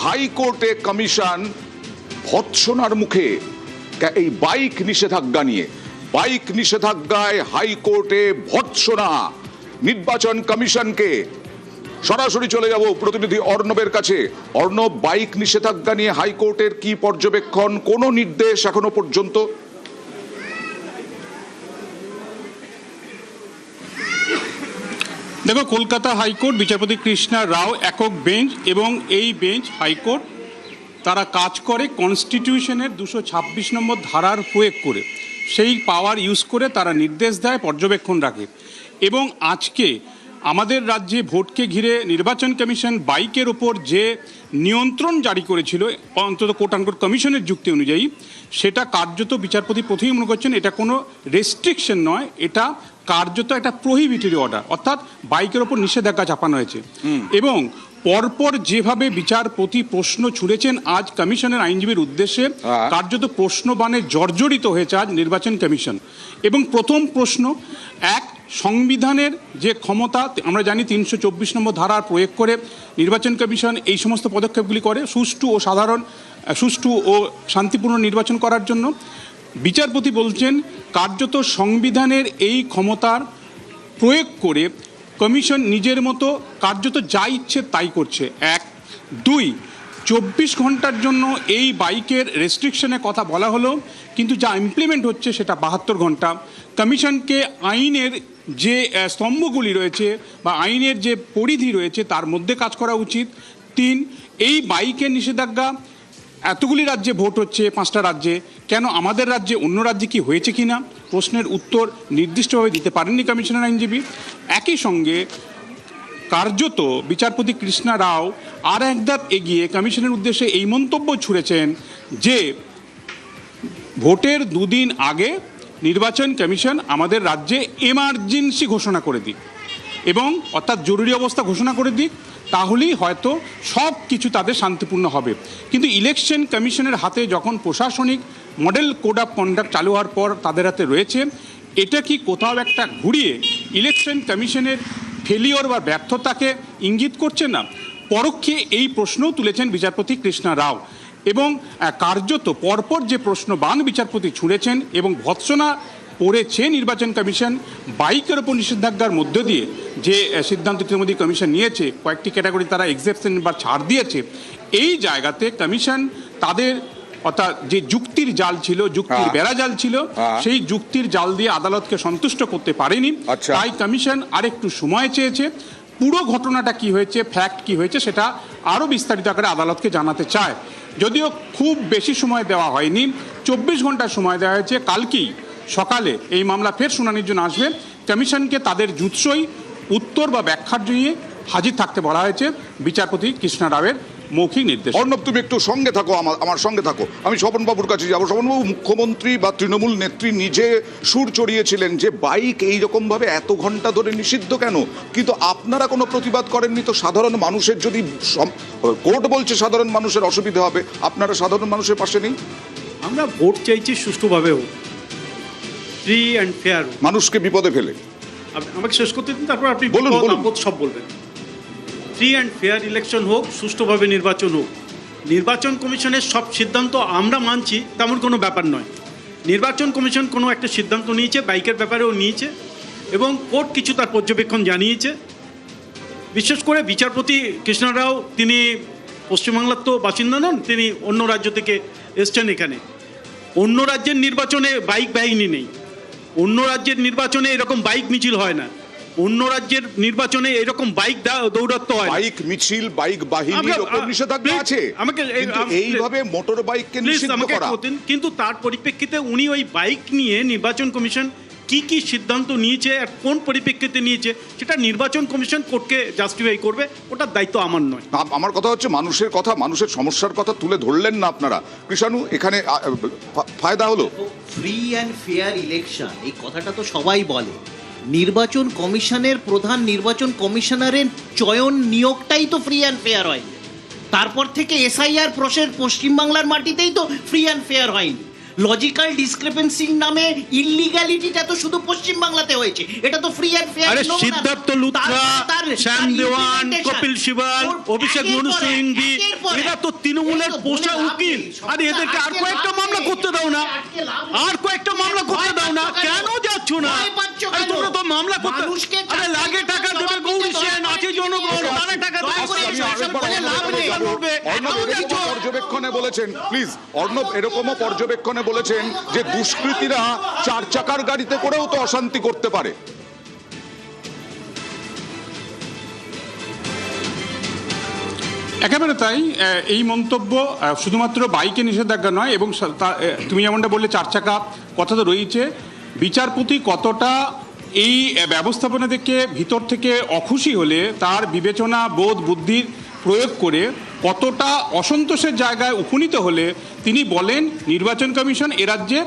হাইকোর্টে কমিশন ভৎসনার মুখে এই বাইক নিষেধাজ্ঞা নিয়ে, বাইক নিষেধাজ্ঞায় হাইকোর্টে ভৎসনা। নির্বাচন কমিশনকে সরাসরি চলে যাব প্রতিনিধি অর্ণবের কাছে। অর্ণব, বাইক নিষেধাজ্ঞা নিয়ে হাইকোর্টের কি পর্যবেক্ষণ, কোনো নির্দেশ এখনো পর্যন্ত? দেখো, কলকাতা হাইকোর্ট বিচারপতি কৃষ্ণা রাও একক বেঞ্চ, এবং এই বেঞ্চ হাইকোর্ট তারা কাজ করে কনস্টিটিউশনের 226 নম্বর ধারার প্রয়োগ করে, সেই পাওয়ার ইউজ করে তারা নির্দেশ দেয়, পর্যবেক্ষণ রাখে। এবং আজকে আমাদের রাজ্যে ভোটকে ঘিরে নির্বাচন কমিশন বাইকের ওপর যে নিয়ন্ত্রণ জারি করেছিল, অন্তত কোর্ট আনকোর্ট কমিশনের যুক্তি অনুযায়ী, সেটা কার্যত বিচারপতি প্রথমেই মনে করছেন এটা কোনো রেস্ট্রিকশন নয়, এটা কার্যত একটা প্রহিবিটরি অর্ডার, অর্থাৎ বাইকের ওপর নিষেধাজ্ঞা চাপানো হয়েছে। এবং পরপর যেভাবে বিচারপতি প্রশ্ন ছুড়েছেন আজ কমিশনের আইনজীবীর উদ্দেশ্যে, কার্যত প্রশ্নবাণে জর্জরিত হয়েছে আজ নির্বাচন কমিশন। এবং প্রথম প্রশ্ন, এক, সংবিধানের যে ক্ষমতা আমরা জানি 324 নম্বর ধারার প্রয়োগ করে নির্বাচন কমিশন এই সমস্ত পদক্ষেপগুলি করে সুষ্ঠু ও শান্তিপূর্ণ নির্বাচন করার জন্য। বিচারপতি বলছেন কার্যত সংবিধানের এই ক্ষমতার প্রয়োগ করে কমিশন নিজের মতো কার্যত যা ইচ্ছে তাই করছে। এক, দুই, 24 ঘন্টার জন্য এই বাইকের রেস্ট্রিকশনের কথা বলা হলো, কিন্তু যা ইমপ্লিমেন্ট হচ্ছে সেটা 72 ঘন্টা। কমিশনকে আইনের যে স্তম্ভগুলি রয়েছে বা আইনের যে পরিধি রয়েছে তার মধ্যে কাজ করা উচিত। তিন, এই বাইকের নিষেধাজ্ঞা এতগুলি রাজ্যে ভোট হচ্ছে, 5টা রাজ্যে, কেন আমাদের রাজ্যে অন্য রাজ্যে কি হয়েছে কি না, প্রশ্নের উত্তর নির্দিষ্টভাবে দিতে পারেননি কমিশনের আইনজীবী। একই সঙ্গে কার্যত বিচারপতি কৃষ্ণা রাও আর এক ধাপ এগিয়ে কমিশনের উদ্দেশ্যে এই মন্তব্য ছুড়েছেন যে ভোটের 2 দিন আগে নির্বাচন কমিশন আমাদের রাজ্যে এমার্জেন্সি ঘোষণা করে দিক, এবং অর্থাৎ জরুরি অবস্থা ঘোষণা করে দিক, তাহলেই হয়তো সব কিছু তাদের শান্তিপূর্ণ হবে। কিন্তু ইলেকশন কমিশনের হাতে যখন প্রশাসনিক মডেল কোড অফ কন্ডাক্ট চালু হওয়ার পর তাদের হাতে রয়েছে, এটা কি কোথাও একটা ঘুরিয়ে ইলেকশন কমিশনের ফেলিওর বা ব্যর্থতাকে ইঙ্গিত করছে না? পরোক্ষে এই প্রশ্নও তুলেছেন বিচারপতি কৃষ্ণা রাও। এবং কার্যত পরপর যে প্রশ্নবাণ বিচারপতি ছুঁড়েছেন এবং ভৎসনা পড়েছে নির্বাচন কমিশন বাইকের ওপর নিষেধাজ্ঞার মধ্য দিয়ে যে সিদ্ধান্ত ইতিমধ্যে কমিশন নিয়েছে, কয়েকটি ক্যাটাগরি তারা এক্সেপশন বা ছাড় দিয়েছে, এই জায়গাতে কমিশন তাদের অর্থাৎ যে যুক্তির জাল ছিল, যুক্তির বেড়া জাল ছিল, সেই যুক্তির জাল দিয়ে আদালতকে সন্তুষ্ট করতে পারেনি। তাই কমিশন আরেকটু সময় চেয়েছে, পুরো ঘটনাটা কি হয়েছে, ফ্যাক্ট কি হয়েছে, সেটা আরও বিস্তারিত আকারে আদালতকে জানাতে চায়। যদিও খুব বেশি সময় দেওয়া হয়নি, 24 ঘন্টা সময় দেওয়া হয়েছে। কালকেই সকালে এই মামলা ফের শুনানির জন্য আসবে। কমিশনকে তাদের জুৎসই উত্তর বা ব্যাখ্যার জন্য হাজির থাকতে বলা হয়েছে বিচারপতি কৃষ্ণা রাওয়ের মৌখিক নির্দেশ। অর্ণব, তুমি একটু সঙ্গে থাকো, আমার সঙ্গে থাকো। আমি স্বপনবাবুর কাছে যাবো। স্বপনবাবু, মুখ্যমন্ত্রী বা তৃণমূল নেত্রী নিজে সুর চড়িয়েছিলেন যে বাইক এইরকমভাবে এত ঘন্টা ধরে নিষিদ্ধ কেন, কিন্তু আপনারা কোনো প্রতিবাদ করেননি। তো সাধারণ মানুষের যদি কোর্ট বলছে সাধারণ মানুষের অসুবিধা হবে, আপনারা সাধারণ মানুষের পাশে নেই? আমরা ভোট চাইছি সুষ্ঠুভাবে হোক, ফ্রি অ্যান্ড ফেয়ার। মানুষকে বিপদে ফেলে আমাকে শেষ করতে দিন, তারপর আপনি বলুন সব বলবেন। ফ্রি অ্যান্ড ফেয়ার ইলেকশন হোক, সুষ্ঠুভাবে নির্বাচন হোক। নির্বাচন কমিশনের সব সিদ্ধান্ত আমরা মানছি তেমন কোনো ব্যাপার নয়। নির্বাচন কমিশন কোনো একটা সিদ্ধান্ত নিয়েছে, বাইকের ব্যাপারেও নিয়েছে, এবং কোর্ট কিছু তার পর্যবেক্ষণ জানিয়েছে। বিশেষ করে বিচারপতি কৃষ্ণা রাও, তিনি পশ্চিমবাংলার তো বাসিন্দা নন, তিনি অন্য রাজ্য থেকে এসছেন এখানে। অন্য রাজ্যের নির্বাচনে বাইক বাহিনী নেই, অন্য রাজ্যের নির্বাচনে এরকম বাইক মিছিল হয় না, অন্য রাজ্যের নির্বাচনে এরকম বাইক দৌরাত্ম্য হয়। বাইক মিছিল, বাইক বাহিনীর উপর নিষেধাজ্ঞা আছে, আমাকে এইভাবে মোটর বাইককে নিষিদ্ধ করা। কিন্তু তার পরিপ্রেক্ষিতে উনি ওই বাইক নিয়ে নির্বাচন কমিশন কি কি সিদ্ধান্ত নিয়েছে আর কোন পরিপ্রেক্ষিতে নিয়েছে সেটা নির্বাচন কমিশন কোর্টকে জাস্টিফাই করবে, ওটার দায়িত্ব আমার নয়। আমার কথা হচ্ছে মানুষের কথা, মানুষের সমস্যার কথা তুলে ধরলেন না আপনারা। কৃষাণু, এখানে ফায়দা হলো ফ্রি অ্যান্ড ফেয়ার ইলেকশন, এই কথাটা তো সবাই বলে। নির্বাচন কমিশনের প্রধান নির্বাচন কমিশনারের চয়ন নিয়োগটাই তো ফ্রি অ্যান্ড ফেয়ার হয়। তারপর থেকে এসআইআর প্রসেস পশ্চিমবাংলার মাটিতেই তো ফ্রি অ্যান্ড ফেয়ার হয়নি। লজিক্যাল ডিসক্রিপেন্সির নামে ইললিগ্যালিটিটা তো শুধু পশ্চিম বাংলাতে হয়েছে, এটা তো ফ্রি অ্যান্ড ফেয়ার। আরে সিদ্ধার্থ লুথরা, শ্যাম দেওয়ান, কপিল সিবাল, অভিষেক মনু সিংভি, এরা তো তৃণমূলের পোষা উকিল। আরে এদেরকে আর কয়েকটা মামলা করতে দাও না, আর কয়েকটা মামলা করতে দাও না, কেন যাচ্ছ না? আরে তোমরা তো মামলা করতে, আরে লাগে টাকা দেবে গৌরী সেন, আছে জনগণ, তারা টাকা দেবে, পর্যবেক্ষণে বলেছেন, প্লিজ অর্ণব এরকমও পর্যবেক্ষণে বলেছেন যে দুষ্কৃতীরা 4 চাকার গাড়িতে করেও তো অশান্তি করতে পারে। একেবারে তাই। এই মন্তব্য শুধুমাত্র বাইকে নিষেধাজ্ঞা নয়, এবং তুমি যেমনটা বললে 4 চাকা কথা তো রয়েছে। বিচারপতি কতটা এই ব্যবস্থাপনা দেখে ভিতর থেকে অখুশি হলে তার বিবেচনা বোধ বুদ্ধির প্রয়োগ করে কতটা অসন্তোষের জায়গায় উপনীত হলে তিনি বলেন নির্বাচন কমিশন এ রাজ্যে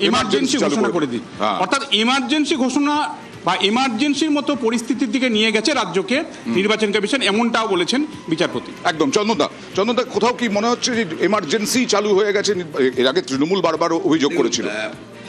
এমার্জেন্সি ঘোষণা করে দিন। অর্থাৎ এমার্জেন্সি ঘোষণা বা এমার্জেন্সির মতো পরিস্থিতির দিকে নিয়ে গেছে রাজ্যকে নির্বাচন কমিশন, এমনটাও বলেছেন বিচারপতি। একদম। চন্দনদা কোথাও কি মনে হচ্ছে যে এমার্জেন্সি চালু হয়ে গেছে? এর আগে তৃণমূল বারবার অভিযোগ করেছিল।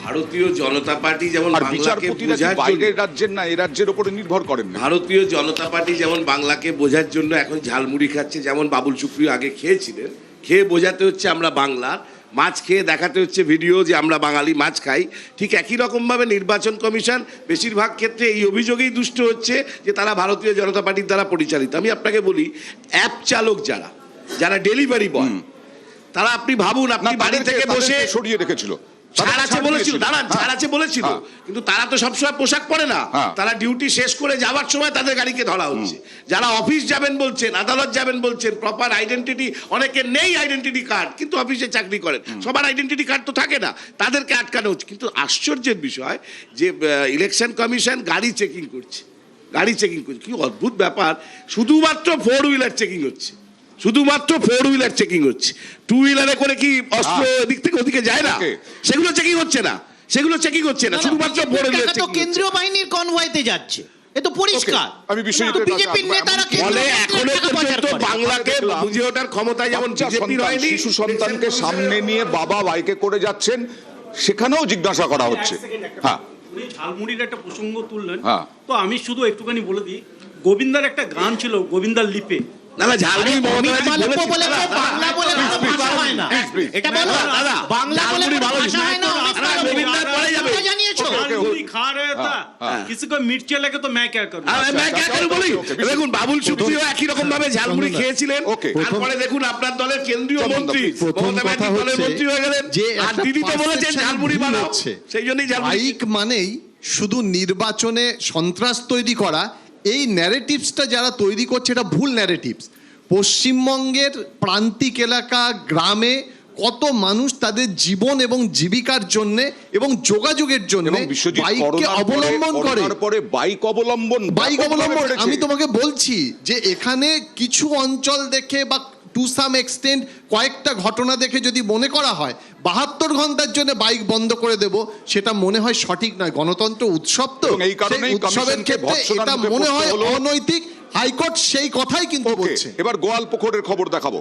ভারতীয় জনতা পার্টি যেমন আর বিচারপতিরা বাইরের রাজ্যের না, এই রাজ্যের উপরে নির্ভর করেন না। ভারতীয় জনতা পার্টি যেমন বাংলাকে বোঝার জন্য এখন ঝালমুড়ি খাচ্ছে, যেমন বাবুল সুপ্রিয় আগে খেয়েছিলেন, খেয়ে বোঝাতে হচ্ছে আমরা বাংলার, মাছ খেয়ে দেখাতে হচ্ছে ভিডিও যে আমরা বাঙালি মাছ খাই, ঠিক একই রকমভাবে নির্বাচন কমিশন বেশিরভাগ ক্ষেত্রে এই অভিযোগেই দুষ্ট হচ্ছে যে তারা ভারতীয় জনতা পার্টির দ্বারা পরিচালিত। আমি আপনাকে বলি, অ্যাপ চালক যারা ডেলিভারি বয়, তারা আপনি ভাবুন, আপনি বাড়ি থেকে বসে সরিয়ে রেখেছিল, ছাড় আছে বলেছিল, দাঁড়ান, ছাড় আছে বলেছিল, কিন্তু তারা তো সবসময় পোশাক পরে না। তারা ডিউটি শেষ করে যাওয়ার সময় তাদের গাড়িকে ধরা হচ্ছে। যারা অফিস যাবেন বলছেন, আদালত যাবেন বলছেন, প্রপার আইডেন্টিটি, অনেকের নেই আইডেন্টিটি কার্ড কিন্তু অফিসে চাকরি করেন, সবার আইডেন্টিটি কার্ড তো থাকে না, তাদেরকে আটকানো হচ্ছে। কিন্তু আশ্চর্যের বিষয় যে ইলেকশন কমিশন গাড়ি চেকিং করছে, কি অদ্ভুত ব্যাপার। শুধুমাত্র 4 হুইলার চেকিং হচ্ছে, শুধুমাত্র 4 হুইলার চেকিং হচ্ছে। 2 হুইলারে করে কি অস্ত্র এদিক থেকে ওদিকে যায় না? সেগুলো চেকিং হচ্ছে না, শুধুমাত্র 4 হুইলার চেকিং। কেন্দ্রীয় বাহিনীর কনভয়েতে যাচ্ছে, এ তো পরিষ্কার। আমি বিজেপির নেতারা বলে এখনো পর্যন্ত বাংলাকে বুঝে ওঠার ক্ষমতা যেমন বিজেপির হয়নি। শিশু সন্তানকে সামনে নিয়ে বাবা বাইকে করে যাচ্ছেন, সেখানেও জিজ্ঞাসা করা হচ্ছে। হ্যাঁ, ঝালমুড়ির একটা প্রসঙ্গ তুললেন, তো আমি শুধু একটুখানি বলে দিই, গোবিন্দার একটা গান ছিল, গোবিন্দার লিপে। না ঝালমুড়ি বাংলা বলে ভাষা হয় না, এটা বলো বাংলা বলে ভাষা হয় না। দেখুন বাবুল সুপ্রিয় একই রকম ভাবে ঝালমুড়ি খেয়েছিলেন, তারপরে দেখুন আপনার দলের কেন্দ্রীয় মন্ত্রী মমতা ব্যানার্জি দলের মন্ত্রী হয়ে গেলেন, আর দিদি তো বলেছেন ঝালমুড়ি বানাও, সেই জন্যই বাইক মানেই শুধু নির্বাচনে সন্ত্রাস তৈরি করা, এই ন্যারেটিভসটা যারা তৈরি করছে এটা ভুল ন্যারেটিভস। পশ্চিমবঙ্গের প্রান্তিক এলাকা, গ্রামে কত মানুষ তাদের জীবন এবং জীবিকার জন্য এবং যোগাযোগের জন্য বাইককে অবলম্বন করে। বাইক অবলম্বন, আমি তোমাকে বলছি যে এখানে কিছু অঞ্চল দেখে বা টু সাম এক্সটেন্ট কয়েকটা ঘটনা দেখে যদি মনে করা হয় 72 ঘন্টার জন্য বাইক বন্ধ করে দেব, সেটা মনে হয় সঠিক নয়। গণতন্ত্র উৎসব তো, এই কারণেই উৎসবের ক্ষেত্রে এটা মনে হয় অনৈতিক। হাইকোর্ট সেই কথাই কিন্তু বলছে। এবার গোয়ালপুকুরের খবর দেখাবো।